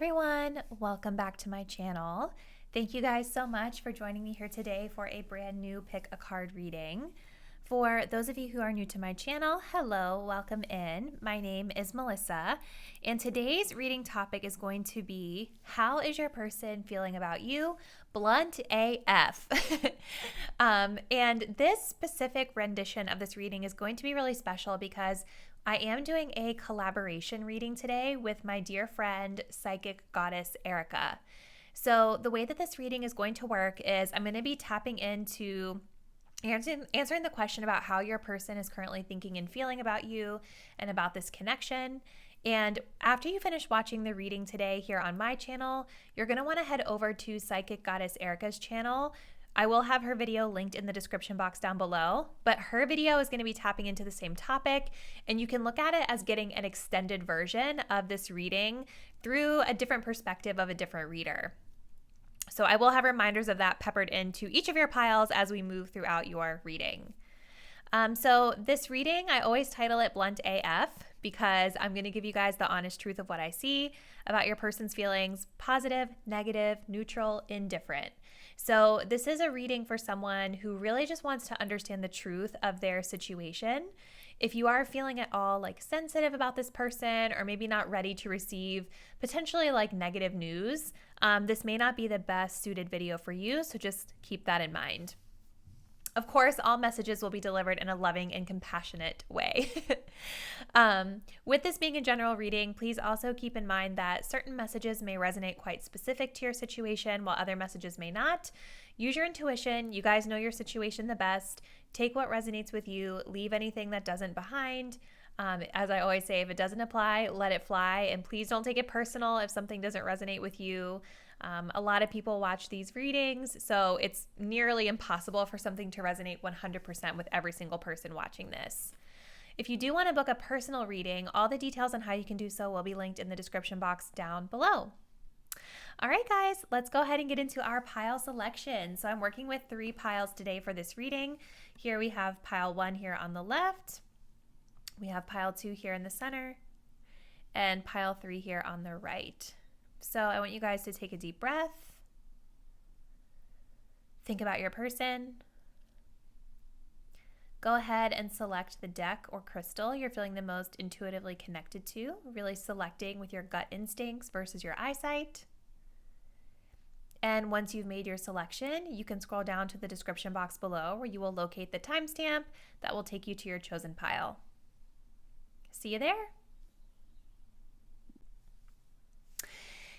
everyone, welcome back to my channel. Thank you guys so much for joining me here today for a brand new pick a card reading. For those of you who are new to my channel, hello, welcome in. My name is Melissa, and today's reading topic is going to be, how is your person feeling about you? Blunt AF. And this specific rendition of this reading is going to be really special because I am doing a collaboration reading today with my dear friend, psychic goddess Erika. So the way that this reading is going to work is I'm going to be tapping into answering the question about how your person is currently thinking and feeling about you and about this connection. And after you finish watching the reading today here on my channel, you're going to want to head over to Psychic Goddess Erika's channel. I will have her video linked in the description box down below, but her video is going to be tapping into the same topic, and you can look at it as getting an extended version of this reading through a different perspective of a different reader. So I will have reminders of that peppered into each of your piles as we move throughout your reading. So this reading, I always title it Blunt AF because I'm going to give you guys the honest truth of what I see about your person's feelings: positive, negative, neutral, indifferent. So this is a reading for someone who really just wants to understand the truth of their situation. If you are feeling at all like sensitive about this person, or maybe not ready to receive potentially like negative news, this may not be the best suited video for you, so just keep that in mind. Of course, all messages will be delivered in a loving and compassionate way. With this being a general reading, please also keep in mind that certain messages may resonate quite specific to your situation, while other messages may not. Use your intuition. You guys know your situation the best. Take what resonates with you. Leave anything that doesn't behind. As I always say, if it doesn't apply, let it fly. And please don't take it personal if something doesn't resonate with you. A lot of people watch these readings, so it's nearly impossible for something to resonate 100% with every single person watching this. If you do want to book a personal reading, all the details on how you can do so will be linked in the description box down below. All right, guys, let's go ahead and get into our pile selection. So I'm working with 3 piles today for this reading. Here we have pile 1 here on the left. We have pile 2 here in the center, and pile 3 here on the right. So I want you guys to take a deep breath. Think about your person. Go ahead and select the deck or crystal you're feeling the most intuitively connected to, really selecting with your gut instincts versus your eyesight. And once you've made your selection, you can scroll down to the description box below where you will locate the timestamp that will take you to your chosen pile. See you there.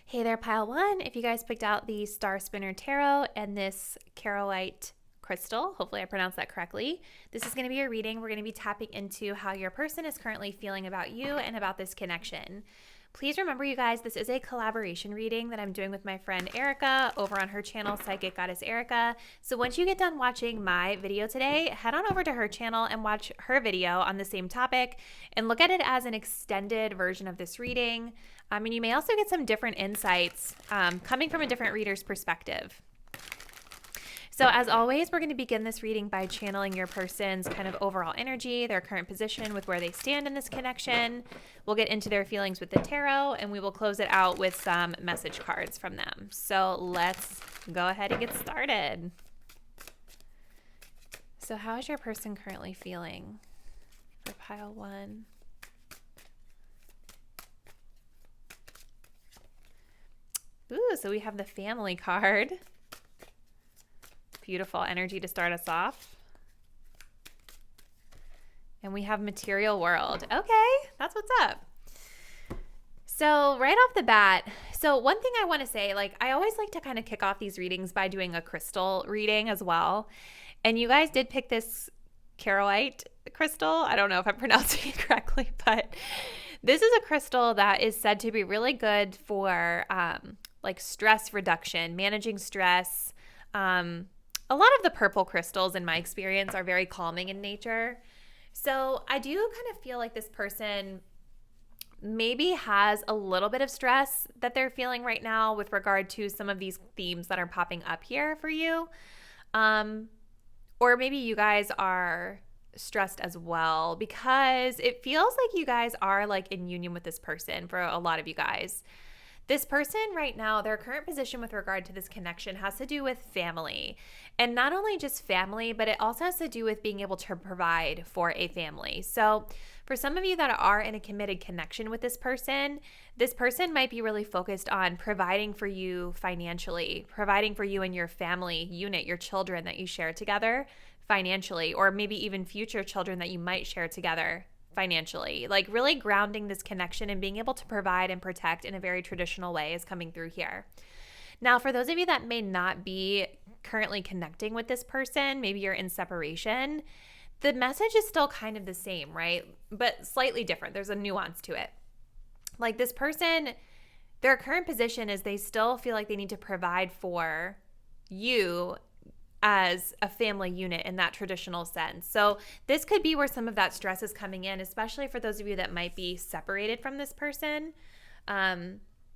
Hey there, pile 1. If you guys picked out the Star Spinner Tarot and this Carolite crystal, hopefully I pronounced that correctly, this is going to be a reading. We're going to be tapping into how your person is currently feeling about you and about this connection. Please remember, you guys, this is a collaboration reading that I'm doing with my friend Erika over on her channel, Psychic Goddess Erika. So once you get done watching my video today, head on over to her channel and watch her video on the same topic and look at it as an extended version of this reading. And you may also get some different insights coming from a different reader's perspective. So as always, we're going to begin this reading by channeling your person's kind of overall energy, their current position with where they stand in this connection. We'll get into their feelings with the tarot, and we will close it out with some message cards from them. So let's go ahead and get started. So how is your person currently feeling for pile 1? Ooh, so we have the family card. Beautiful energy to start us off. And we have material world. Okay, that's what's up. So right off the bat, so one thing I want to say, like I always like to kind of kick off these readings by doing a crystal reading as well. And you guys did pick this Carolite crystal. I don't know if I'm pronouncing it correctly, but this is a crystal that is said to be really good for like stress reduction, managing stress. A lot of the purple crystals, in my experience, are very calming in nature. So I do kind of feel like this person maybe has a little bit of stress that they're feeling right now with regard to some of these themes that are popping up here for you. Or maybe you guys are stressed as well, because it feels like you guys are like in union with this person for a lot of you guys. This person right now, their current position with regard to this connection has to do with family. And not only just family, but it also has to do with being able to provide for a family. So for some of you that are in a committed connection with this person might be really focused on providing for you financially, providing for you and your family unit, your children that you share together financially, or maybe even future children that you might share together financially. Like really grounding this connection and being able to provide and protect in a very traditional way is coming through here. Now, for those of you that may not be currently connecting with this person, maybe you're in separation, the message is still kind of the same, right? But slightly different. There's a nuance to it. Like this person, their current position is they still feel like they need to provide for you as a family unit in that traditional sense. So this could be where some of that stress is coming in, especially for those of you that might be separated from this person.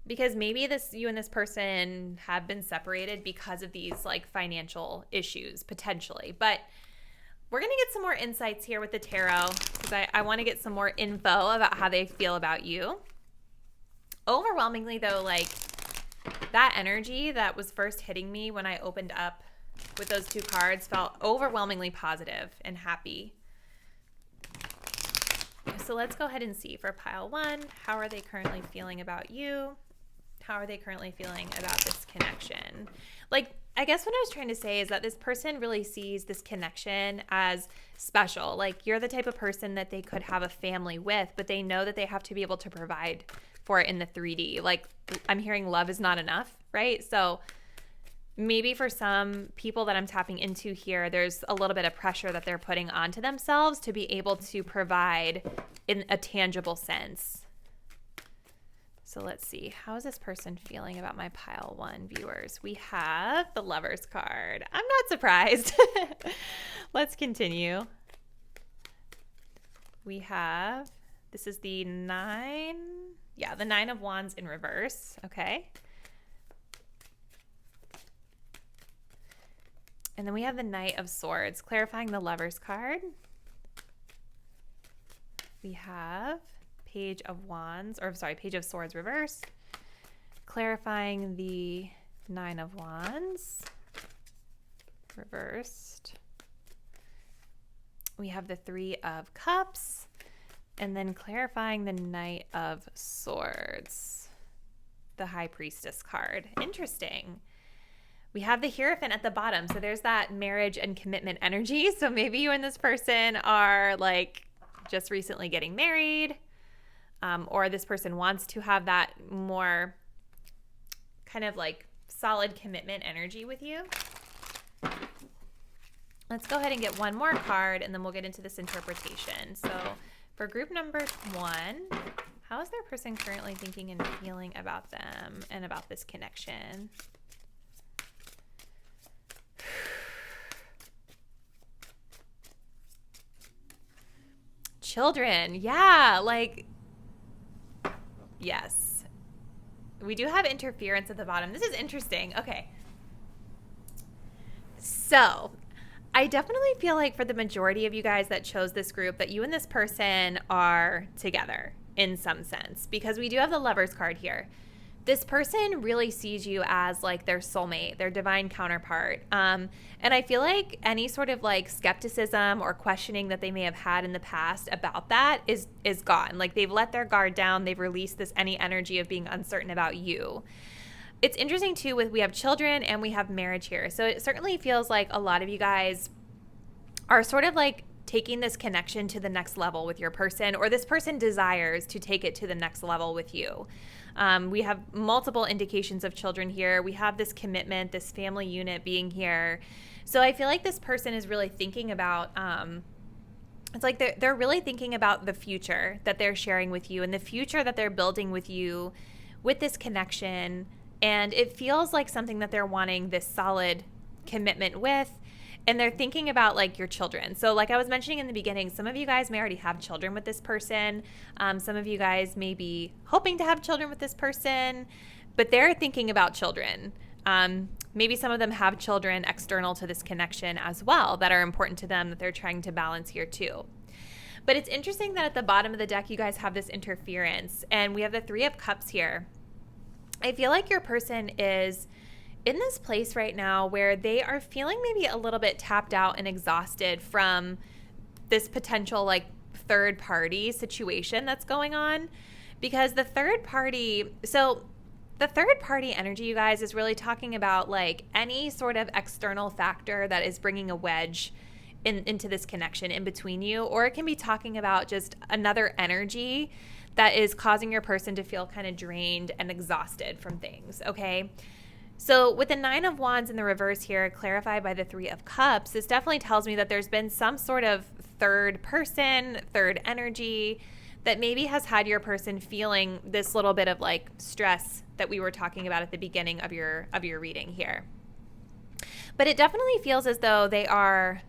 Because maybe you and this person have been separated because of these like financial issues potentially. But we're going to get some more insights here with the tarot because I want to get some more info about how they feel about you. Overwhelmingly though, like that energy that was first hitting me when I opened up with those two cards felt overwhelmingly positive and happy. So let's go ahead and see for pile 1, how are they currently feeling about you? How are they currently feeling about this connection? Like, I guess what I was trying to say is that this person really sees this connection as special. Like, you're the type of person that they could have a family with, but they know that they have to be able to provide for it in the 3D. Like, I'm hearing love is not enough, right? So maybe for some people that I'm tapping into here, there's a little bit of pressure that they're putting onto themselves to be able to provide in a tangible sense. So let's see. How is this person feeling about my pile 1 viewers? We have the Lover's card. I'm not surprised. Let's continue. We have, this is the 9. Yeah, the 9 of Wands in reverse. Okay. And then we have the Knight of Swords, clarifying the Lover's card. We have Page of Swords reverse, clarifying the 9 of Wands reversed. We have the 3 of Cups, and then clarifying the Knight of Swords, the High Priestess card. Interesting. We have the Hierophant at the bottom. So there's that marriage and commitment energy. So maybe you and this person are like just recently getting married, or this person wants to have that more kind of like solid commitment energy with you. Let's go ahead and get one more card and then we'll get into this interpretation. So for group number 1, how is their person currently thinking and feeling about them and about this connection? Children, yeah, like, yes. We do have interference at the bottom. This is interesting. Okay. So, I definitely feel like for the majority of you guys that chose this group, that you and this person are together in some sense, because we do have the Lover's card here. This person really sees you as like their soulmate, their divine counterpart. And I feel like any sort of like skepticism or questioning that they may have had in the past about that is gone. Like they've let their guard down. They've released any energy of being uncertain about you. It's interesting too we have children and we have marriage here. So it certainly feels like a lot of you guys are sort of like taking this connection to the next level with your person, or this person desires to take it to the next level with you. We have multiple indications of children here. We have this commitment, this family unit being here. So I feel like this person is really thinking about, it's like they're really thinking about the future that they're sharing with you and the future that they're building with you with this connection. And it feels like something that they're wanting this solid commitment with. And they're thinking about like your children. So like I was mentioning in the beginning, some of you guys may already have children with this person. Some of you guys may be hoping to have children with this person, but they're thinking about children. Maybe some of them have children external to this connection as well that are important to them that they're trying to balance here too. But it's interesting that at the bottom of the deck, you guys have this interference, and we have the 3 of Cups here. I feel like your person is in this place right now where they are feeling maybe a little bit tapped out and exhausted from this potential like third party situation that's going on, because the third party energy, you guys, is really talking about like any sort of external factor that is bringing a wedge into this connection in between you, or it can be talking about just another energy that is causing your person to feel kind of drained and exhausted from things, okay? So with the 9 of Wands in the reverse here, clarified by the 3 of Cups, this definitely tells me that there's been some sort of third person, third energy that maybe has had your person feeling this little bit of like stress that we were talking about at the beginning of your reading here. But it definitely feels as though they are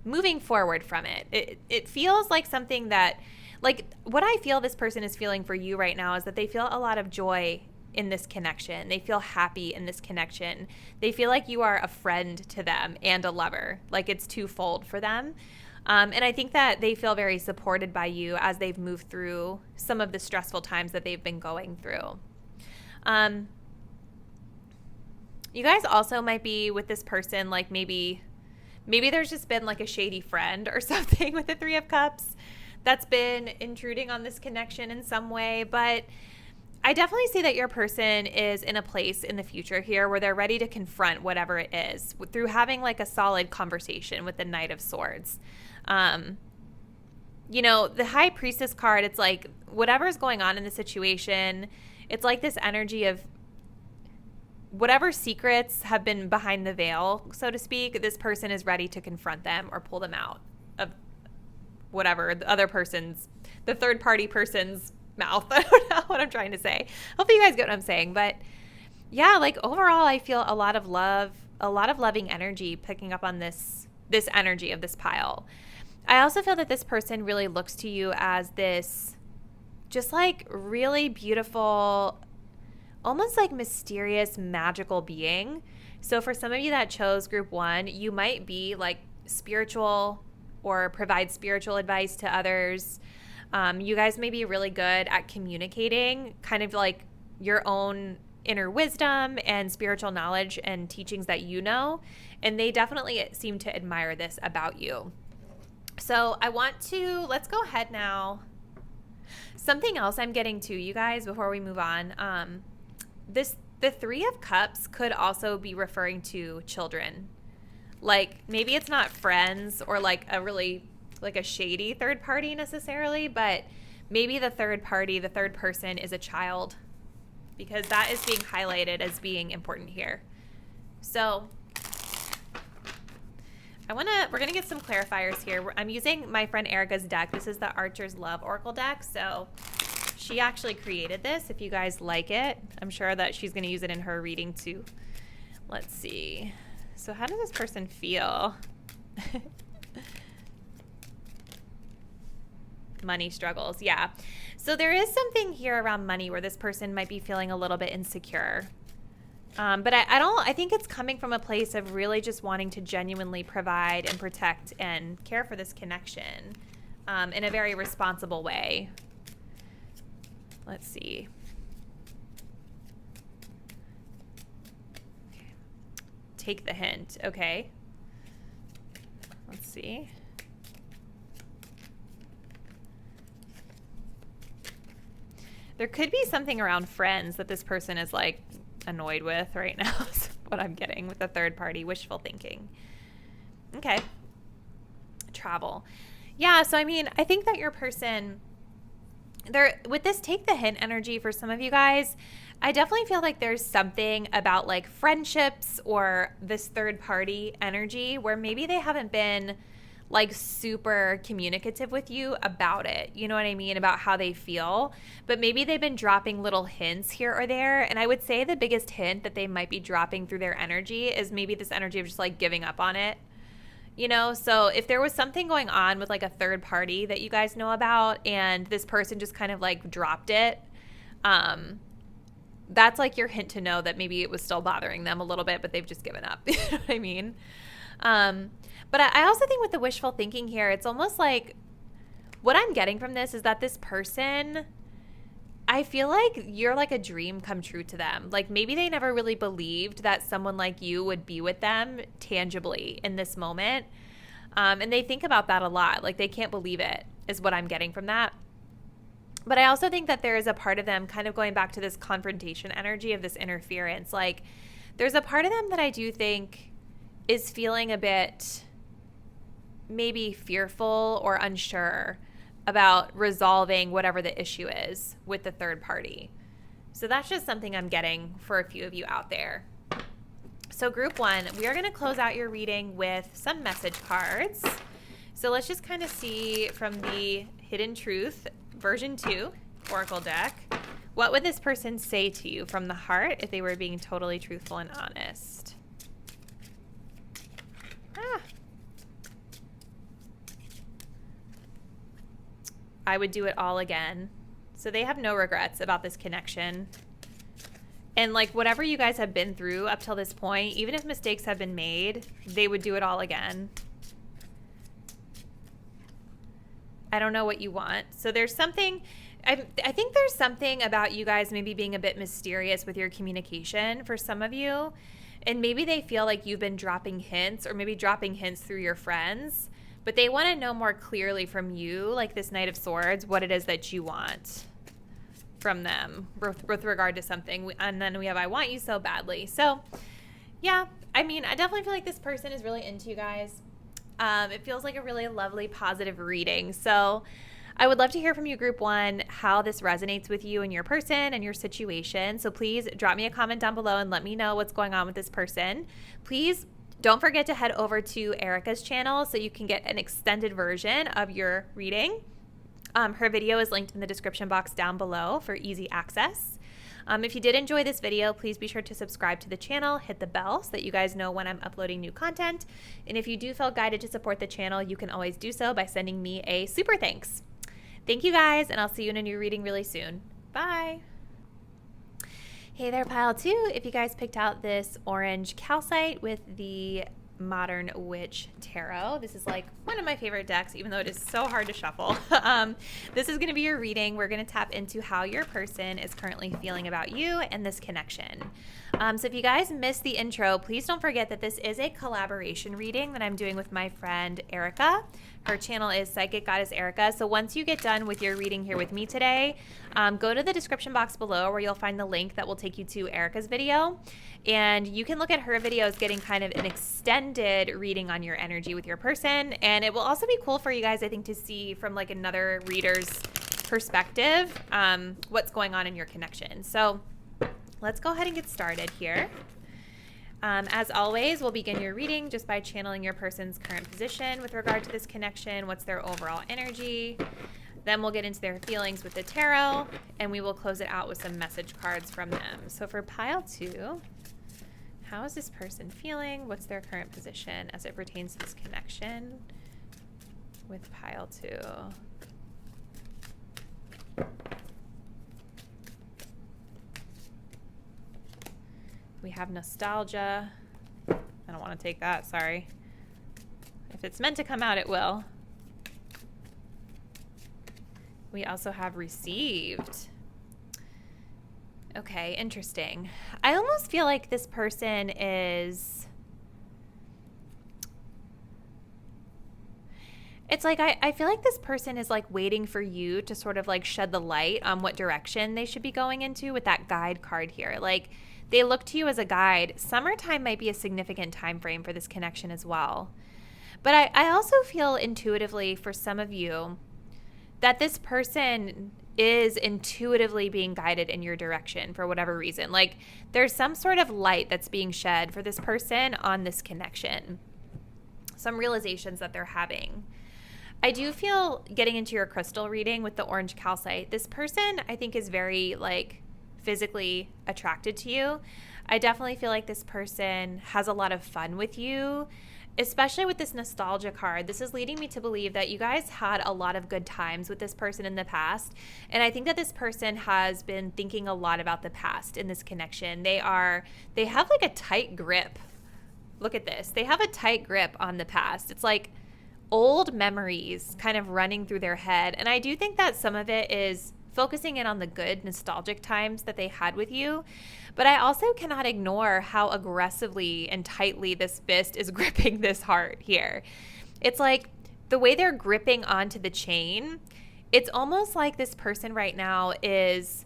moving forward from it. It feels like something that, like what I feel this person is feeling for you right now is that they feel a lot of joy in this connection. They feel happy in this connection. They feel like you are a friend to them and a lover. Like it's twofold for them. And I think that they feel very supported by you as they've moved through some of the stressful times that they've been going through. You guys also might be with this person, like maybe there's just been like a shady friend or something with the 3 of Cups that's been intruding on this connection in some way. But I definitely see that your person is in a place in the future here where they're ready to confront whatever it is through having like a solid conversation with the Knight of Swords. You know, the High Priestess card, it's like whatever's going on in the situation, it's like this energy of whatever secrets have been behind the veil, so to speak, this person is ready to confront them or pull them out of whatever the third party person's mouth. I don't know what I'm trying to say. Hopefully you guys get what I'm saying. But yeah, like overall, I feel a lot of love, a lot of loving energy picking up on this energy of this pile. I also feel that this person really looks to you as this just like really beautiful, almost like mysterious, magical being. So for some of you that chose group 1, you might be like spiritual or provide spiritual advice to others. You guys may be really good at communicating kind of like your own inner wisdom and spiritual knowledge and teachings that you know. And they definitely seem to admire this about you. So let's go ahead now. Something else I'm getting to, you guys, before we move on. The 3 of Cups could also be referring to children. Like maybe it's not friends or like a really like a shady third party necessarily, but maybe the third person is a child, because that is being highlighted as being important here. So we're going to get some clarifiers here. I'm using my friend Erika's deck. This is the Archer's Love Oracle deck. So she actually created this. If you guys like it, I'm sure that she's going to use it in her reading too. Let's see. So how does this person feel? Money struggles. Yeah. So there is something here around money where this person might be feeling a little bit insecure. But I think it's coming from a place of really just wanting to genuinely provide and protect and care for this connection in a very responsible way. Let's see. Take the hint. Okay. Let's see. There could be something around friends that this person is like annoyed with right now. Is what I'm getting with the third party wishful thinking. Okay. Travel. Yeah, so I mean, I think that your person with this take the hint energy for some of you guys, I definitely feel like there's something about like friendships or this third party energy where maybe they haven't been like super communicative with you about it. You know what I mean? About how they feel. But maybe they've been dropping little hints here or there. And I would say the biggest hint that they might be dropping through their energy is maybe this energy of just like giving up on it. You know, so if there was something going on with like a third party that you guys know about and this person just kind of like dropped it, that's like your hint to know that maybe it was still bothering them a little bit, but they've just given up. You know what I mean? But I also think with the wishful thinking here, it's almost like what I'm getting from this is that this person, I feel like you're like a dream come true to them. Like maybe they never really believed that someone like you would be with them tangibly in this moment. And they think about that a lot. Like they can't believe it is what I'm getting from that. But I also think that there is a part of them kind of going back to this confrontation energy of this interference. Like there's a part of them that I do think is feeling a bit maybe fearful or unsure about resolving whatever the issue is with the third party. So that's just something I'm getting for a few of you out there. So group 1, we are going to close out your reading with some message cards. So let's just kind of see from the Hidden Truth version 2 Oracle deck, what would this person say to you from the heart if they were being totally truthful and honest? I would do it all again. So they have no regrets about this connection. And like whatever you guys have been through up till this point, even if mistakes have been made, they would do it all again. I don't know what you want. So there's something, I think there's something about you guys maybe being a bit mysterious with your communication for some of you. And maybe they feel like you've been dropping hints or maybe dropping hints through your friends. But they want to know more clearly from you, like this Knight of Swords, what it is that you want from them with regard to something. And then we have I want you so badly. So, yeah, I mean, I definitely feel like this person is really into you guys. It feels like a really lovely, positive reading. So I would love to hear from you, group 1, how this resonates with you and your person and your situation. So please drop me a comment down below and let me know what's going on with this person. Please don't forget to head over to Erika's channel so you can get an extended version of your reading. Her video is linked in the description box down below for easy access. If you did enjoy this video, please be sure to subscribe to the channel, hit the bell so that you guys know when I'm uploading new content. And if you do feel guided to support the channel, you can always do so by sending me a super thanks. Thank you guys, and I'll see you in a new reading really soon. Bye. Hey there, pile 2. If you guys picked out this orange calcite with the Modern Witch Tarot, this is like one of my favorite decks, even though it is so hard to shuffle. This is going to be your reading. We're going to tap into how your person is currently feeling about you and this connection. So if you guys missed the intro, please don't forget that this is a collaboration reading that I'm doing with my friend Erika. Her channel is Psychic Goddess Erika. So once you get done with your reading here with me today, go to the description box below where you'll find the link that will take you to Erika's video. And you can look at her videos getting kind of an extended reading on your energy with your person. And it will also be cool for you guys, I think, to see from like another reader's perspective what's going on in your connection. So let's go ahead and get started here. As always, we'll begin your reading just by channeling your person's current position with regard to this connection. What's their overall energy? Then we'll get into their feelings with the tarot, and we will close it out with some message cards from them. So for pile 2, how is this person feeling? What's their current position as it pertains to this connection with pile 2? We have nostalgia. I don't want to take that, sorry. If it's meant to come out, it will. We also have received. Okay, interesting. I almost feel like this person is... It's like I feel like this person is like waiting for you to sort of like shed the light on what direction they should be going into with that guide card here. Like they look to you as a guide. Summertime might be a significant time frame for this connection as well. But I also feel intuitively for some of you that this person is intuitively being guided in your direction for whatever reason. Like there's some sort of light that's being shed for this person on this connection. Some realizations that they're having. I do feel, getting into your crystal reading with the orange calcite, this person I think is very like physically attracted to you. I definitely feel like this person has a lot of fun with you, especially with this nostalgia card. This is leading me to believe that you guys had a lot of good times with this person in the past. And I think that this person has been thinking a lot about the past in this connection. They have like a tight grip. Look at this. They have a tight grip on the past. It's like old memories kind of running through their head. And I do think that some of it is focusing in on the good, nostalgic times that they had with you. But I also cannot ignore how aggressively and tightly this fist is gripping this heart here. It's like the way they're gripping onto the chain, it's almost like this person right now is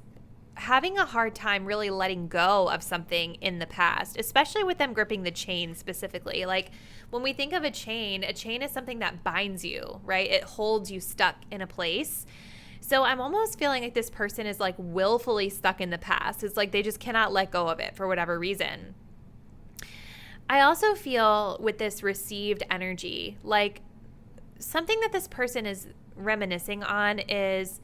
having a hard time really letting go of something in the past, especially with them gripping the chain specifically. Like when we think of a chain is something that binds you, right? It holds you stuck in a place. So I'm almost feeling like this person is like willfully stuck in the past. It's like they just cannot let go of it for whatever reason. I also feel with this received energy, like something that this person is reminiscing on is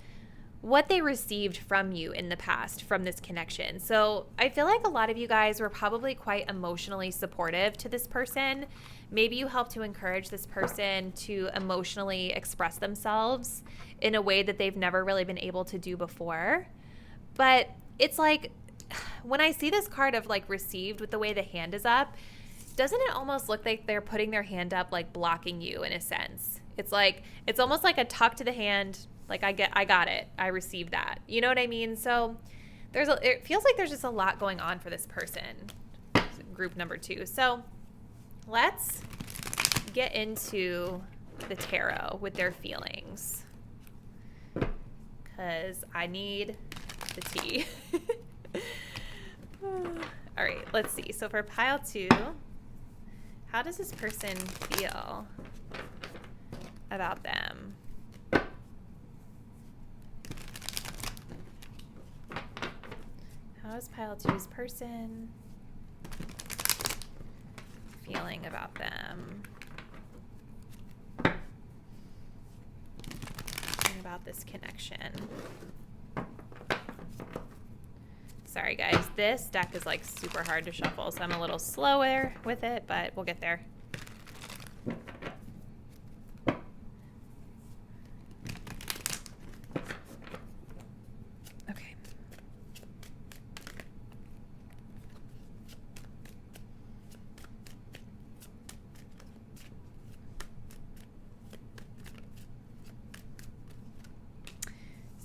what they received from you in the past from this connection. So I feel like a lot of you guys were probably quite emotionally supportive to this person. Maybe you helped to encourage this person to emotionally express themselves in a way that they've never really been able to do before. But it's like when I see this card of like received with the way the hand is up, doesn't it almost look like they're putting their hand up like blocking you in a sense? It's like it's almost like a tuck to the hand. Like I got it. I received that. You know what I mean? So it feels like there's just a lot going on for this person, group number 2. So let's get into the tarot with their feelings because I need the tea. All right, let's see. So for pile 2, how does this person feel about them? How is pile 2's person feeling about them? And about this connection. Sorry guys, this deck is like super hard to shuffle, so I'm a little slower with it, but we'll get there.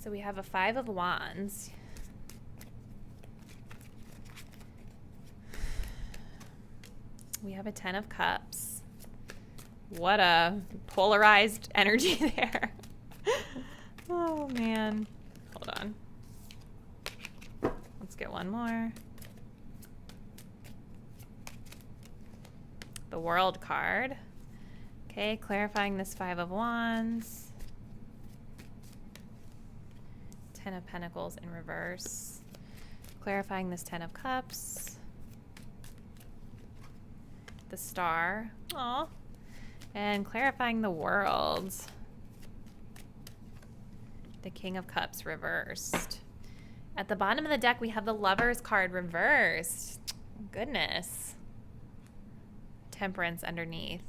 So we have a 5 of Wands. We have a 10 of Cups. What a polarized energy there. Oh, man. Hold on. Let's get one more. The World card. Okay, clarifying this 5 of Wands. 10 of Pentacles in reverse. Clarifying this 10 of Cups. The Star. Aw. And clarifying the World. The King of Cups reversed. At the bottom of the deck, we have the Lovers card reversed. Goodness. Temperance underneath.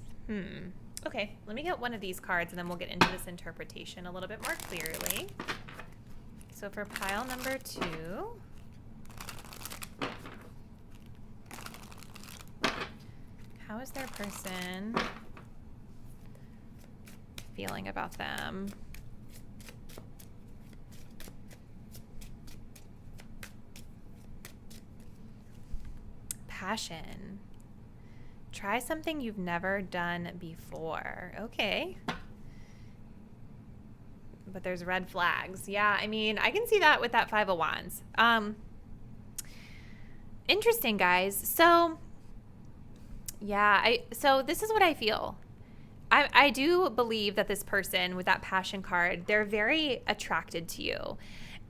Okay, let me get one of these cards and then we'll get into this interpretation a little bit more clearly. So for pile number 2, how is their person feeling about them? Passion. Try something you've never done before. Okay. But there's red flags. Yeah, I mean, I can see that with that 5 of Wands. Interesting, guys. So, yeah, so this is what I feel. I do believe that this person with that passion card, they're very attracted to you.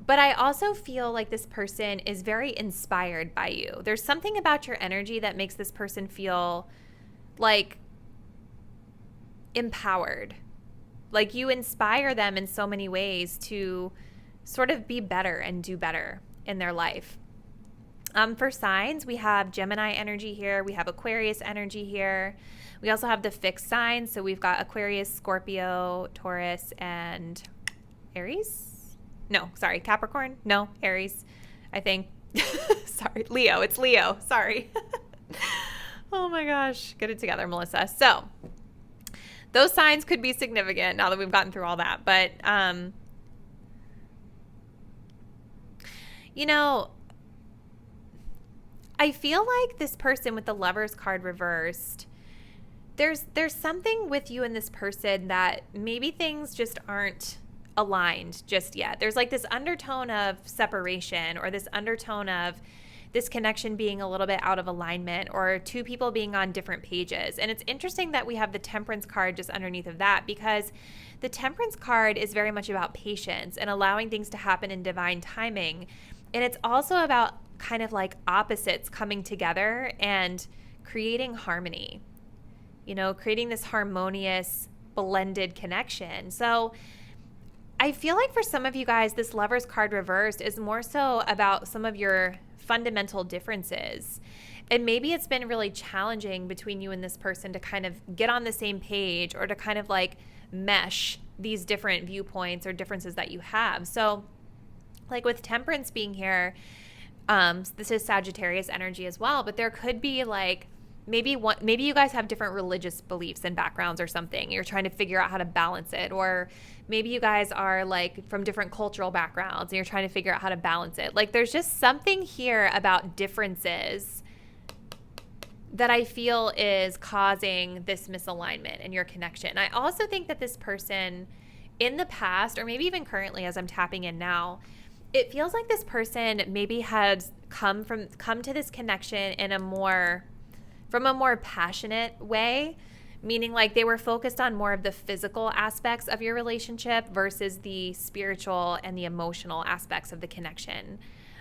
But I also feel like this person is very inspired by you. There's something about your energy that makes this person feel like empowered. Like you inspire them in so many ways to sort of be better and do better in their life. For signs, we have Gemini energy here. We have Aquarius energy here. We also have the fixed signs. So we've got Aquarius, Scorpio, Taurus, and Aries. No, sorry, Capricorn. No, Aries, I think. Sorry, Leo. It's Leo. Sorry. Oh my gosh. Get it together, Melissa. So those signs could be significant now that we've gotten through all that. But You know, I feel like this person with the Lovers card reversed, there's something with you and this person that maybe things just aren't aligned just yet. There's like this undertone of separation, or this undertone of this connection being a little bit out of alignment, or two people being on different pages. And it's interesting that we have the Temperance card just underneath of that, because the Temperance card is very much about patience and allowing things to happen in divine timing. And it's also about kind of like opposites coming together and creating harmony, you know, creating this harmonious blended connection. So I feel like for some of you guys, this Lovers card reversed is more so about some of your fundamental differences. And maybe it's been really challenging between you and this person to kind of get on the same page, or to kind of like mesh these different viewpoints or differences that you have. So like with Temperance being here, this is Sagittarius energy as well, but there could be like maybe you guys have different religious beliefs and backgrounds or something. You're trying to figure out how to balance it. Or maybe you guys are like from different cultural backgrounds and you're trying to figure out how to balance it. Like there's just something here about differences that I feel is causing this misalignment in your connection. I also think that this person in the past, or maybe even currently as I'm tapping in now, it feels like this person maybe has come to this connection in from a more passionate way, meaning like they were focused on more of the physical aspects of your relationship versus the spiritual and the emotional aspects of the connection.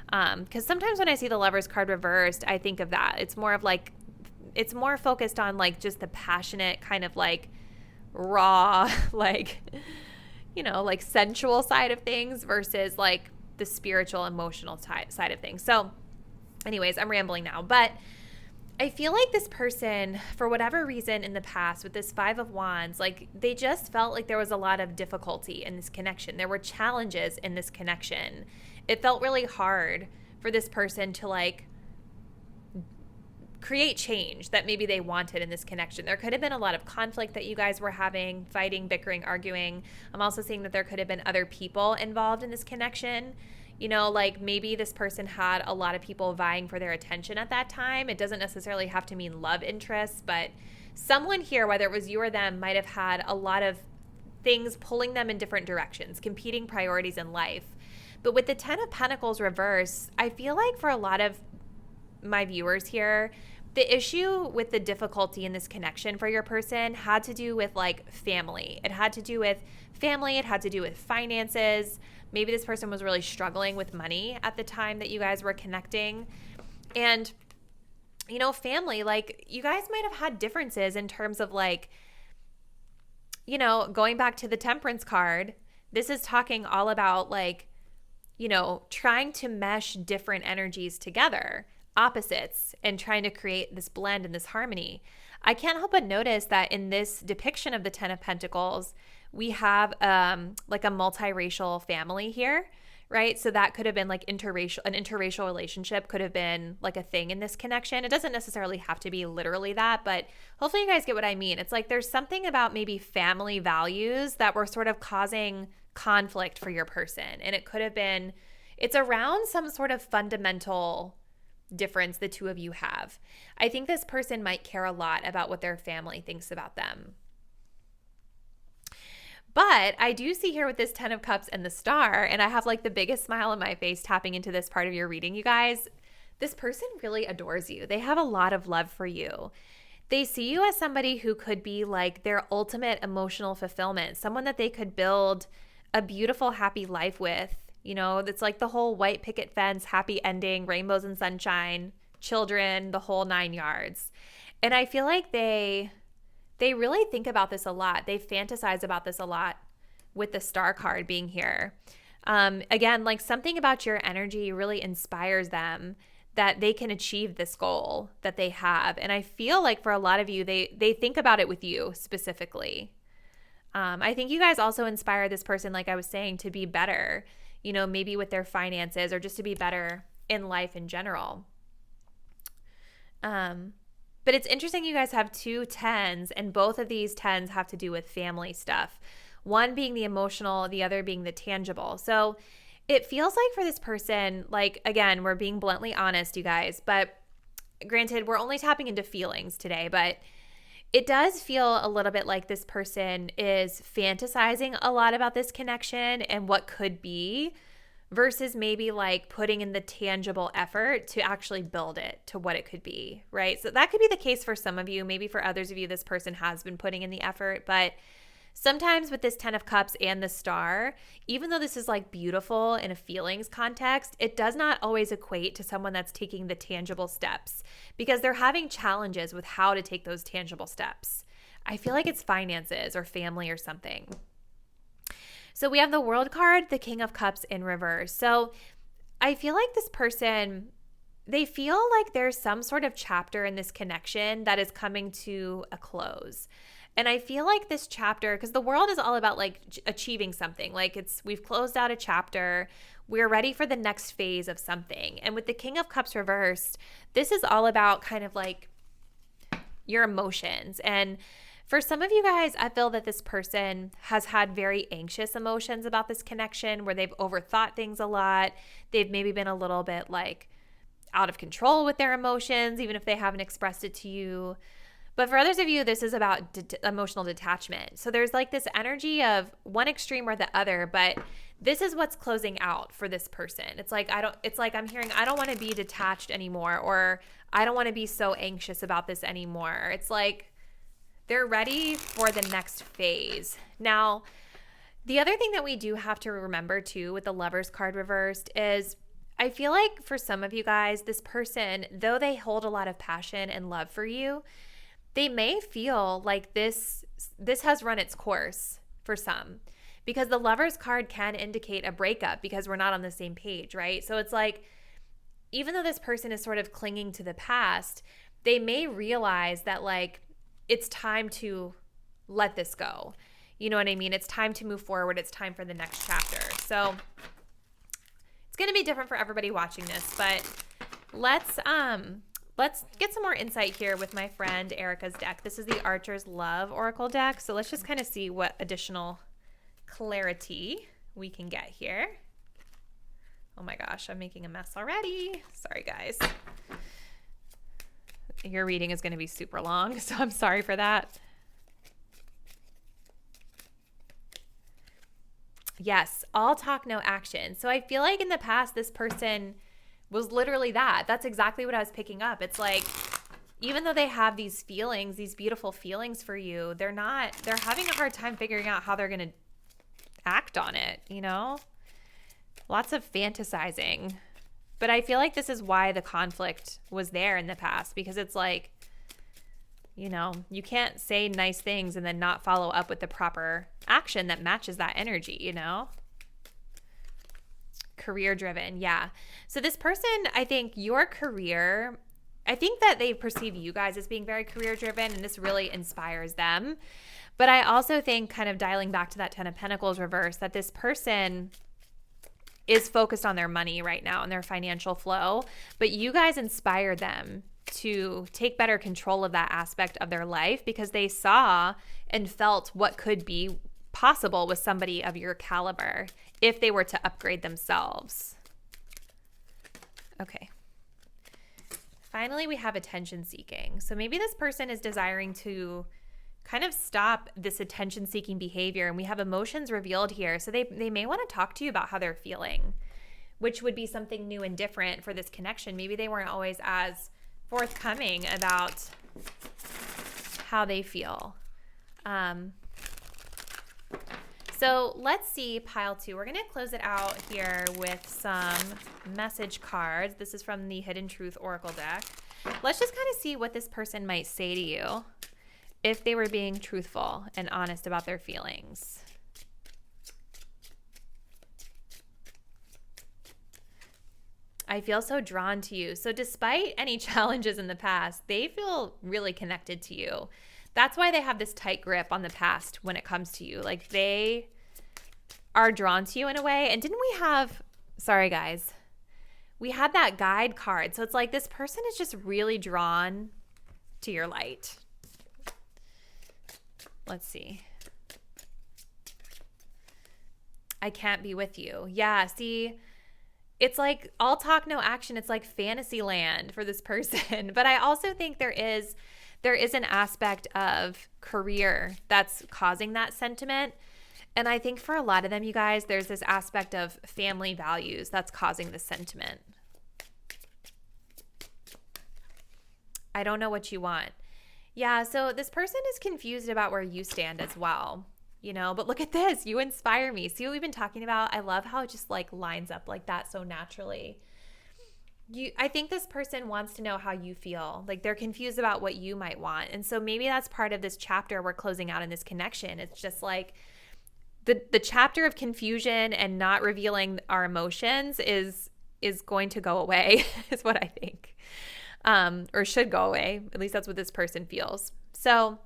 Because sometimes when I see the Lovers card reversed, I think of that. It's more focused on like just the passionate kind of like raw, like, you know, like sensual side of things versus like the spiritual, emotional side of things. So anyways, I'm rambling now, but I feel like this person, for whatever reason in the past with this Five of Wands, like they just felt like there was a lot of difficulty in this connection. There were challenges in this connection. It felt really hard for this person to like create change that maybe they wanted in this connection. There could have been a lot of conflict that you guys were having, fighting, bickering, arguing. I'm also seeing that there could have been other people involved in this connection. You know, like maybe this person had a lot of people vying for their attention at that time. It doesn't necessarily have to mean love interests, but someone here, whether it was you or them, might have had a lot of things pulling them in different directions, competing priorities in life. But with the Ten of Pentacles reverse, I feel like for a lot of my viewers here, the issue with the difficulty in this connection for your person had to do with like family. It had to do with family. It had to do with finances. Maybe this person was really struggling with money at the time that you guys were connecting. And, you know, family, like you guys might have had differences in terms of like, you know, going back to the Temperance card, this is talking all about like, you know, trying to mesh different energies together, opposites, and trying to create this blend and this harmony. I can't help but notice that in this depiction of the Ten of Pentacles, we have like a multiracial family here, right? So that could have been like an interracial relationship could have been like a thing in this connection. It doesn't necessarily have to be literally that, but hopefully you guys get what I mean. It's like there's something about maybe family values that were sort of causing conflict for your person. And it could have been, it's around some sort of fundamental difference the two of you have. I think this person might care a lot about what their family thinks about them. But I do see here with this 10 of Cups and the Star, and I have like the biggest smile on my face tapping into this part of your reading, you guys. This person really adores you. They have a lot of love for you. They see you as somebody who could be like their ultimate emotional fulfillment, someone that they could build a beautiful, happy life with. You know, it's like the whole white picket fence, happy ending, rainbows and sunshine, children, the whole 9 yards. And I feel like they really think about this a lot. They fantasize about this a lot with the Star card being here. Again, like something about your energy really inspires them that they can achieve this goal that they have. And I feel like for a lot of you, they think about it with you specifically. I think you guys also inspire this person, like I was saying, to be better, you know, maybe with their finances or just to be better in life in general. But it's interesting you guys have two 10s, and both of these 10s have to do with family stuff. One being the emotional, the other being the tangible. So it feels like for this person, like, again, we're being bluntly honest, you guys, but granted, we're only tapping into feelings today, but it does feel a little bit like this person is fantasizing a lot about this connection and what could be versus maybe like putting in the tangible effort to actually build it to what it could be, right? So that could be the case for some of you. Maybe for others of you, this person has been putting in the effort, but sometimes with this 10 of Cups and the Star, even though this is like beautiful in a feelings context, it does not always equate to someone that's taking the tangible steps because they're having challenges with how to take those tangible steps. I feel like it's finances or family or something. So we have the World card, the King of Cups in reverse. So I feel like this person, they feel like there's some sort of chapter in this connection that is coming to a close. And I feel like this chapter, because the world is all about like achieving something, like we've closed out a chapter, we're ready for the next phase of something. And with the King of Cups reversed, this is all about kind of like your emotions. And for some of you guys, I feel that this person has had very anxious emotions about this connection where they've overthought things a lot. They've maybe been a little bit like out of control with their emotions, even if they haven't expressed it to you. But for others of you, this is about emotional detachment. So there's like this energy of one extreme or the other, but this is what's closing out for this person. It's like I'm hearing I don't want to be detached anymore, or I don't want to be so anxious about this anymore. It's like they're ready for the next phase. Now, the other thing that we do have to remember too with the Lovers card reversed is I feel like for some of you guys, this person, though they hold a lot of passion and love for you, they may feel like this has run its course for some, because the Lovers card can indicate a breakup because we're not on the same page, right? So it's like, even though this person is sort of clinging to the past, they may realize that like it's time to let this go. You know what I mean? It's time to move forward. It's time for the next chapter. So it's going to be different for everybody watching this, but let's get some more insight here with my friend Erika's deck. This is the Archer's Love Oracle deck. So let's just kind of see what additional clarity we can get here. Oh my gosh, I'm making a mess already. Sorry, guys. Your reading is going to be super long, so I'm sorry for that. Yes, all talk, no action. So I feel like in the past, this person was literally that. That's exactly what I was picking up. It's like, even though they have these feelings, these beautiful feelings for you, they're having a hard time figuring out how they're going to act on it, you know? Lots of fantasizing. But I feel like this is why the conflict was there in the past, because it's like, you know, you can't say nice things and then not follow up with the proper action that matches that energy, you know? Career driven. Yeah. So this person, I think your career, I think that they perceive you guys as being very career driven, and this really inspires them. But I also think, kind of dialing back to that 10 of Pentacles reverse, that this person is focused on their money right now and their financial flow, but you guys inspire them to take better control of that aspect of their life because they saw and felt what could be possible with somebody of your caliber if they were to upgrade themselves. Okay. Finally, we have attention seeking. So maybe this person is desiring to kind of stop this attention seeking behavior, and we have emotions revealed here. So they may want to talk to you about how they're feeling, which would be something new and different for this connection. Maybe they weren't always as forthcoming about how they feel. So let's see pile 2. We're going to close it out here with some message cards. This is from the Hidden Truth Oracle deck. Let's just kind of see what this person might say to you if they were being truthful and honest about their feelings. I feel so drawn to you. So despite any challenges in the past, they feel really connected to you. That's why they have this tight grip on the past when it comes to you. Like, they are drawn to you in a way. And didn't we have, sorry guys, we had that guide card. So it's like this person is just really drawn to your light. Let's see. I can't be with you. Yeah, see, it's like all talk, no action. It's like fantasy land for this person. But I also think there is an aspect of career that's causing that sentiment. And I think for a lot of them, you guys, there's this aspect of family values that's causing the sentiment. I don't know what you want. Yeah, so this person is confused about where you stand as well, you know, but look at this. You inspire me. See what we've been talking about? I love how it just like lines up like that so naturally. I think this person wants to know how you feel. Like they're confused about what you might want. And so maybe that's part of this chapter we're closing out in this connection. It's just like the chapter of confusion and not revealing our emotions is going to go away is what I think. Or should go away. At least that's what this person feels. So,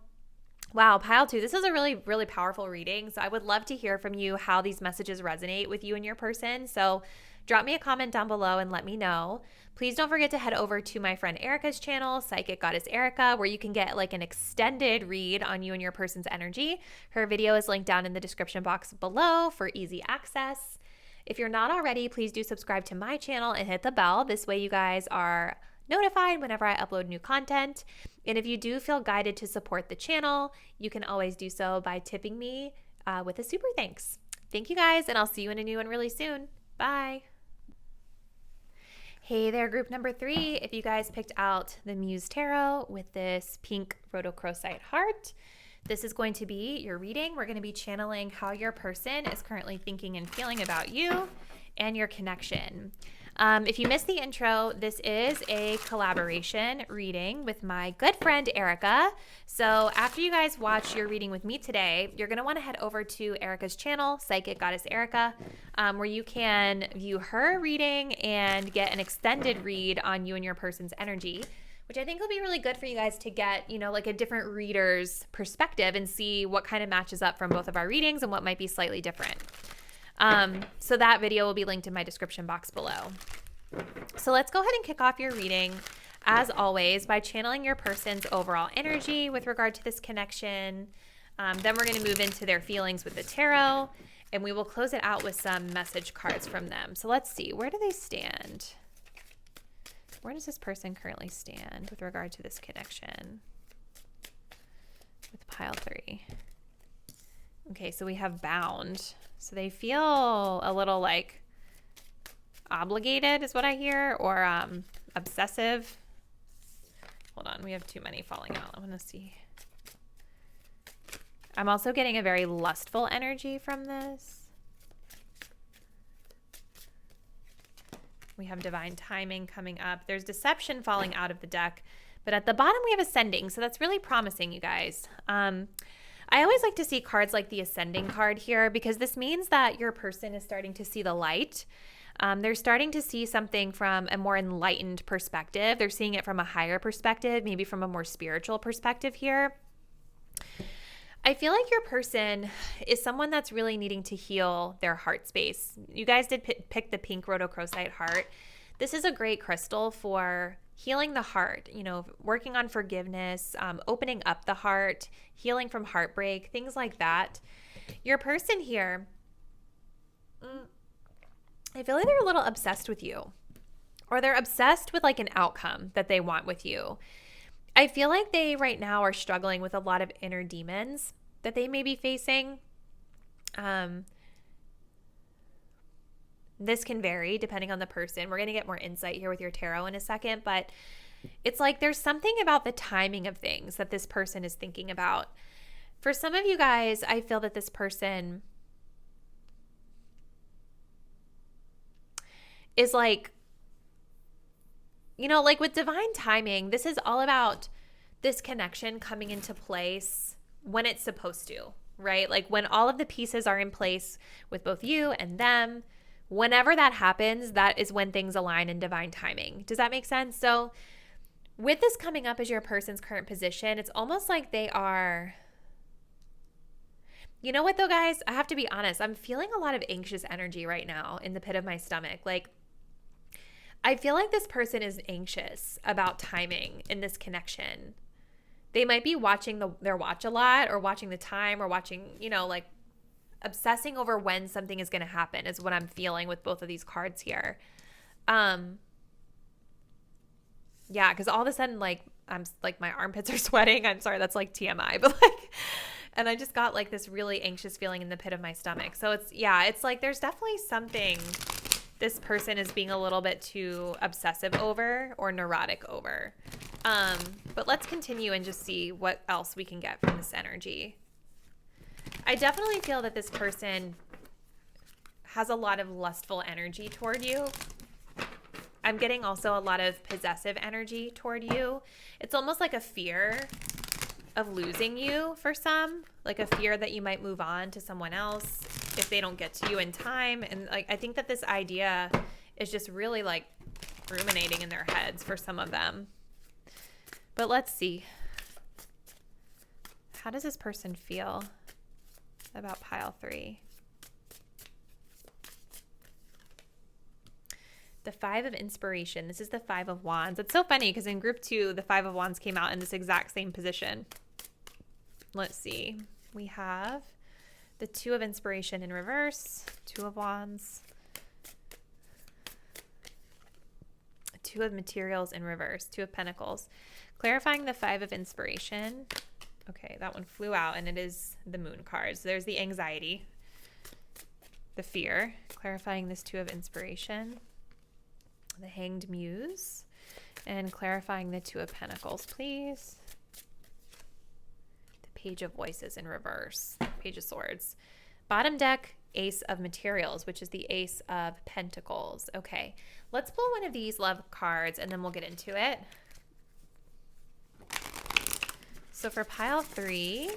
wow, pile 2. This is a really, really powerful reading. So I would love to hear from you how these messages resonate with you and your person. So drop me a comment down below and let me know. Please don't forget to head over to my friend Erika's channel, Psychic Goddess Erika, where you can get like an extended read on you and your person's energy. Her video is linked down in the description box below for easy access. If you're not already, please do subscribe to my channel and hit the bell. This way you guys are notified whenever I upload new content. And if you do feel guided to support the channel, you can always do so by tipping me with a super thanks. Thank you guys, and I'll see you in a new one really soon. Bye. Hey there, group number 3. If you guys picked out the Muse Tarot with this pink rhodochrosite heart, this is going to be your reading. We're going to be channeling how your person is currently thinking and feeling about you and your connection. If you missed the intro, this is a collaboration reading with my good friend Erika. So after you guys watch your reading with me today, you're going to want to head over to Erika's channel, Psychic Goddess Erika, where you can view her reading and get an extended read on you and your person's energy, which I think will be really good for you guys to get, you know, like a different reader's perspective and see what kind of matches up from both of our readings and what might be slightly different. So that video will be linked in my description box below. So let's go ahead and kick off your reading, as always, by channeling your person's overall energy with regard to this connection. Then we're going to move into their feelings with the tarot, and we will close it out with some message cards from them. So let's see, where do they stand? Where does this person currently stand with regard to this connection with pile 3? Okay, so we have bound. So they feel a little like obligated is what I hear, or obsessive. Hold on, we have too many falling out. I want to see. I'm also getting a very lustful energy from this. We have divine timing coming up. There's deception falling out of the deck, but at the bottom we have ascending. So that's really promising, you guys. I always like to see cards like the ascending card here because this means that your person is starting to see the light. They're starting to see something from a more enlightened perspective. They're seeing it from a higher perspective, maybe from a more spiritual perspective here. I feel like your person is someone that's really needing to heal their heart space. You guys did pick the pink rhodochrosite heart. This is a great crystal for healing the heart, you know, working on forgiveness, opening up the heart, healing from heartbreak, things like that. Your person here, I feel like they're a little obsessed with you, or they're obsessed with like an outcome that they want with you. I feel like they right now are struggling with a lot of inner demons that they may be facing. This can vary depending on the person. We're going to get more insight here with your tarot in a second, but it's like there's something about the timing of things that this person is thinking about. For some of you guys, I feel that this person is like, you know, like with divine timing, this is all about this connection coming into place when it's supposed to, right? Like when all of the pieces are in place with both you and them. Whenever that happens, that is when things align in divine timing. Does that make sense? So with this coming up as your person's current position, it's almost like they are, you know what though, guys? I have to be honest. I'm feeling a lot of anxious energy right now in the pit of my stomach. Like I feel like this person is anxious about timing in this connection. They might be watching their watch a lot, or watching the time, or watching, you know, like obsessing over when something is going to happen is what I'm feeling with both of these cards here. Yeah, because all of a sudden, like, I'm like, my armpits are sweating. I'm sorry, that's like TMI, but like, and I just got like this really anxious feeling in the pit of my stomach. So it's like there's definitely something this person is being a little bit too obsessive over or neurotic over. But let's continue and just see what else we can get from this energy. I definitely feel that this person has a lot of lustful energy toward you. I'm getting also a lot of possessive energy toward you. It's almost like a fear of losing you for some, like a fear that you might move on to someone else if they don't get to you in time. And like, I think that this idea is just really like ruminating in their heads for some of them. But let's see. How does this person feel about pile 3? The 5 of Inspiration. This is the 5 of Wands. It's so funny because in group 2, the 5 of Wands came out in this exact same position. Let's see. We have the 2 of Inspiration in reverse, 2 of Wands, 2 of Materials in reverse, 2 of Pentacles. Clarifying the 5 of Inspiration. Okay, that one flew out and it is the Moon card. So there's the anxiety, the fear. Clarifying this 2 of Inspiration. The Hanged Muse, and clarifying the 2 of Pentacles, please. The Page of Voices in reverse, Page of Swords. Bottom deck, Ace of Materials, which is the Ace of Pentacles. Okay, let's pull one of these love cards and then we'll get into it. So for pile 3,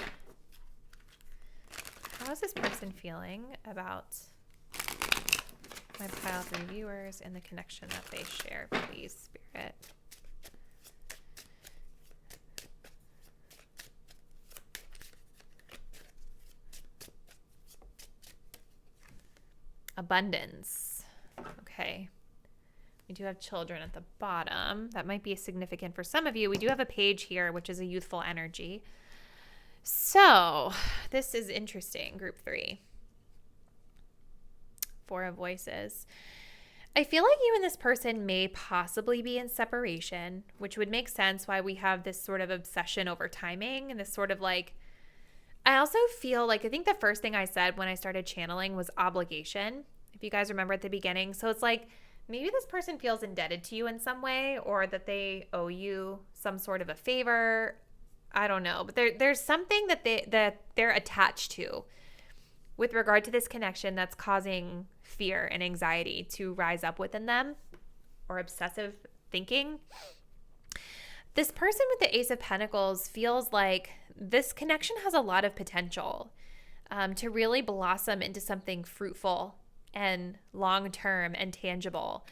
how is this person feeling about my pile 3 viewers and the connection that they share, please, Spirit? Abundance. Okay. We do have children at the bottom. That might be significant for some of you. We do have a page here, which is a youthful energy. So this is interesting, group 3. 4 of Voices. I feel like you and this person may possibly be in separation, which would make sense why we have this sort of obsession over timing and this sort of like, I also feel like, I think the first thing I said when I started channeling was obligation, if you guys remember at the beginning. So it's like, maybe this person feels indebted to you in some way, or that they owe you some sort of a favor. I don't know, but there's something that they're attached to with regard to this connection that's causing fear and anxiety to rise up within them, or obsessive thinking. This person with the Ace of Pentacles feels like this connection has a lot of potential to really blossom into something fruitful and long-term and tangible.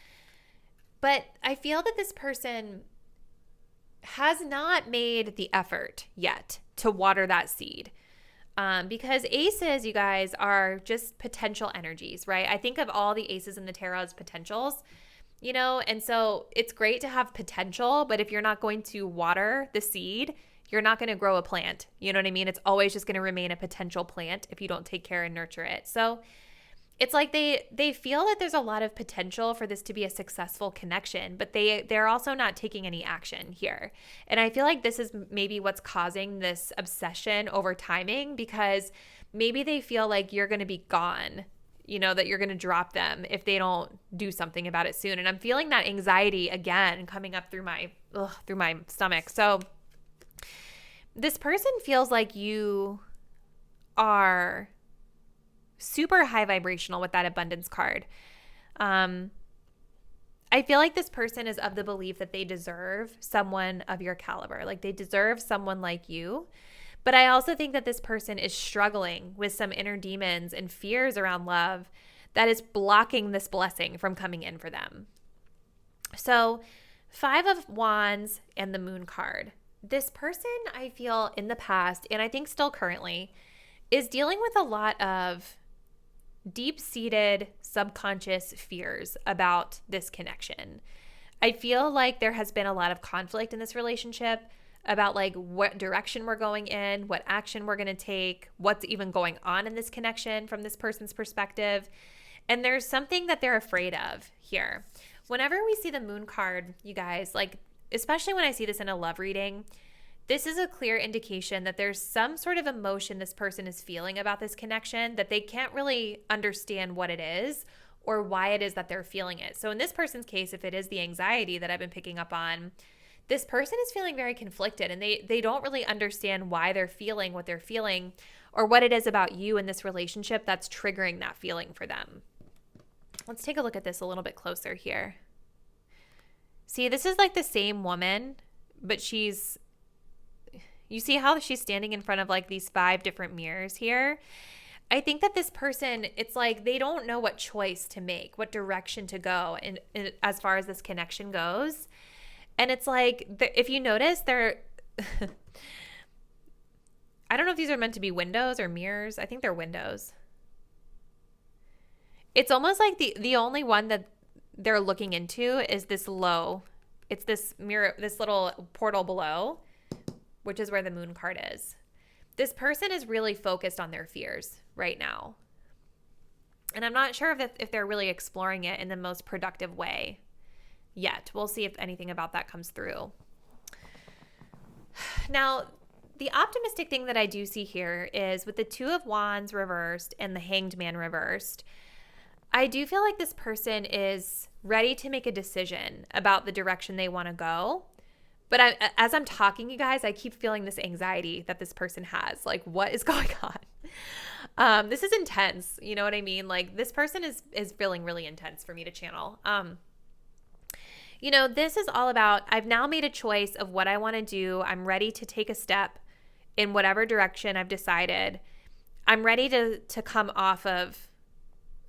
But I feel that this person has not made the effort yet to water that seed. Because aces, you guys, are just potential energies, right? I think of all the aces in the tarot as potentials, you know, and so it's great to have potential, but if you're not going to water the seed, you're not going to grow a plant. You know what I mean? It's always just going to remain a potential plant if you don't take care and nurture it. So it's like they feel that there's a lot of potential for this to be a successful connection, but they're also not taking any action here. And I feel like this is maybe what's causing this obsession over timing, because maybe they feel like you're going to be gone, you know, that you're going to drop them if they don't do something about it soon. And I'm feeling that anxiety again coming up through my stomach. So this person feels like you are super high vibrational with that abundance card. I feel like this person is of the belief that they deserve someone of your caliber, like they deserve someone like you. But I also think that this person is struggling with some inner demons and fears around love that is blocking this blessing from coming in for them. So 5 of Wands and the Moon card. This person, I feel in the past, and I think still currently, is dealing with a lot of deep-seated subconscious fears about this connection. I feel like there has been a lot of conflict in this relationship, about like what direction we're going in, what action we're going to take, what's even going on in this connection from this person's perspective. And there's something that they're afraid of here. Whenever we see the moon card, you guys, like, especially when I see this in a love reading, this is a clear indication that there's some sort of emotion this person is feeling about this connection that they can't really understand what it is or why it is that they're feeling it. So in this person's case, if it is the anxiety that I've been picking up on, this person is feeling very conflicted and they don't really understand why they're feeling what they're feeling or what it is about you in this relationship that's triggering that feeling for them. Let's take a look at this a little bit closer here. See, this is like the same woman, but you see how she's standing in front of like these 5 different mirrors here? I think that this person, it's like they don't know what choice to make, what direction to go in as far as this connection goes. And it's like, if you notice, they're, I don't know if these are meant to be windows or mirrors. I think they're windows. It's almost like the only one that they're looking into is this low. It's this mirror, this little portal below, which is where the moon card is. This person is really focused on their fears right now. And I'm not sure if they're really exploring it in the most productive way yet. We'll see if anything about that comes through. Now, the optimistic thing that I do see here is with the 2 of Wands reversed and the Hanged Man reversed, I do feel like this person is ready to make a decision about the direction they want to go. But as I'm talking, you guys, I keep feeling this anxiety that this person has. Like, what is going on? This is intense. You know what I mean? Like, this person is feeling really intense for me to channel. You know, this is all about, I've now made a choice of what I want to do. I'm ready to take a step in whatever direction I've decided. I'm ready to come off of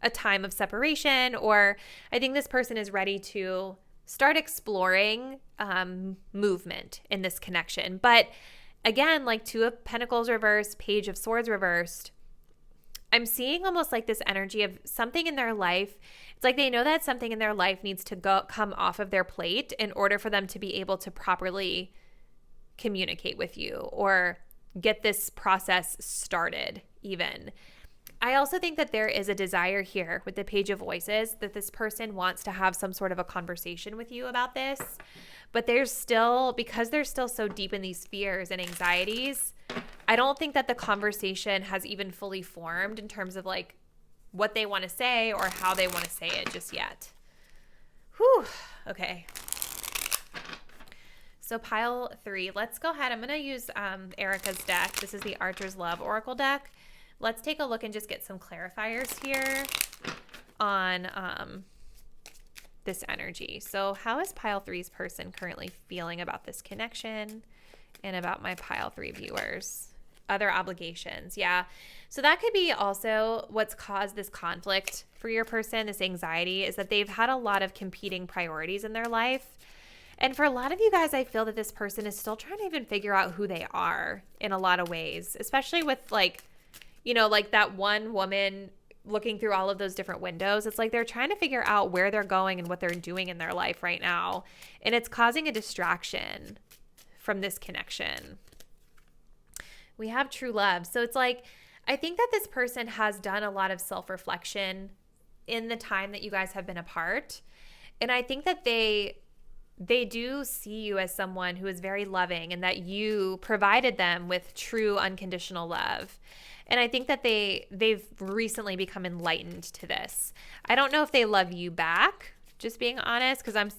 a time of separation, or I think this person is ready to start exploring movement in this connection. But again, like 2 of Pentacles reversed, Page of Swords reversed, I'm seeing almost like this energy of something in their life. It's like they know that something in their life needs to come off of their plate in order for them to be able to properly communicate with you or get this process started even. I also think that there is a desire here with the Page of Voices that this person wants to have some sort of a conversation with you about this, but because they're still so deep in these fears and anxieties, I don't think that the conversation has even fully formed in terms of like what they want to say or how they want to say it just yet. Whew. Okay. So pile 3, let's go ahead. I'm going to use Erika's deck. This is the Archer's Love Oracle deck. Let's take a look and just get some clarifiers here on this energy. So how is pile 3's person currently feeling about this connection and about my pile 3 viewers? Other obligations. Yeah. So that could be also what's caused this conflict for your person, this anxiety, is that they've had a lot of competing priorities in their life. And for a lot of you guys, I feel that this person is still trying to even figure out who they are in a lot of ways, especially with like, you know, like that one woman looking through all of those different windows. It's like they're trying to figure out where they're going and what they're doing in their life right now. And it's causing a distraction from this connection. We have true love. So it's like, I think that this person has done a lot of self-reflection in the time that you guys have been apart. And I think that they do see you as someone who is very loving and that you provided them with true unconditional love. And I think that they've recently become enlightened to this. I don't know if they love you back, just being honest, because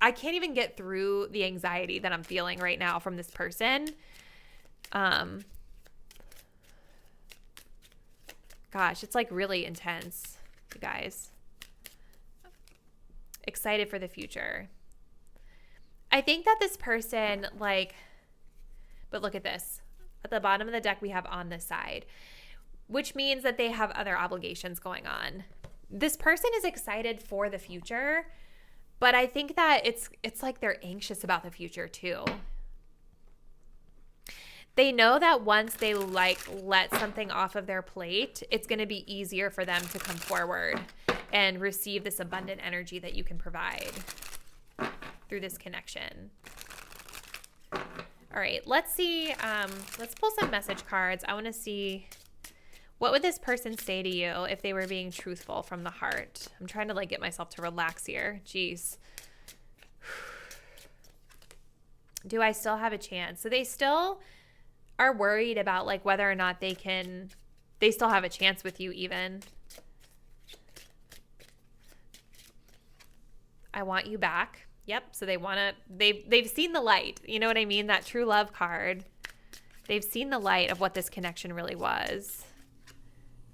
I can't even get through the anxiety that I'm feeling right now from this person. Gosh, it's like really intense, you guys. Excited for the future. I think that this person, like, but look at this. At the bottom of the deck, we have on this side, which means that they have other obligations going on. This person is excited for the future, but I think that it's like they're anxious about the future too. They know that once they like let something off of their plate, it's going to be easier for them to come forward and receive this abundant energy that you can provide through this connection. All right, let's see. Let's pull some message cards. I want to see, what would this person say to you if they were being truthful from the heart? I'm trying to like get myself to relax here. Jeez. Do I still have a chance? So they still are worried about like whether or not they still have a chance with you even. I want you back. Yep. So they want to, they've seen the light. You know what I mean? That true love card. They've seen the light of what this connection really was.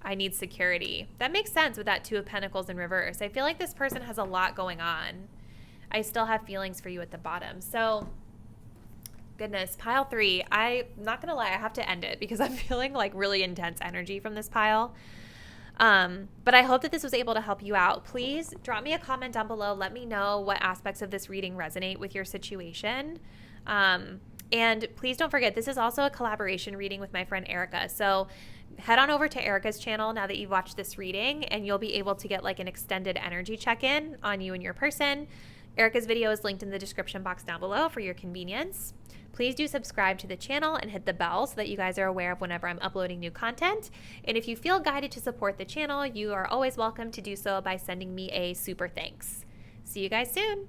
I need security. That makes sense with that Two of Pentacles in reverse. I feel like this person has a lot going on. I still have feelings for you at the bottom. So, goodness, pile 3. I'm not going to lie. I have to end it because I'm feeling like really intense energy from this pile. But I hope that this was able to help you out. Please drop me a comment down below. Let me know what aspects of this reading resonate with your situation. And please don't forget, this is also a collaboration reading with my friend Erika. So head on over to Erika's channel now that you've watched this reading, and you'll be able to get like an extended energy check-in on you and your person. Erika's video is linked in the description box down below for your convenience. Please do subscribe to the channel and hit the bell so that you guys are aware of whenever I'm uploading new content. And if you feel guided to support the channel, you are always welcome to do so by sending me a super thanks. See you guys soon.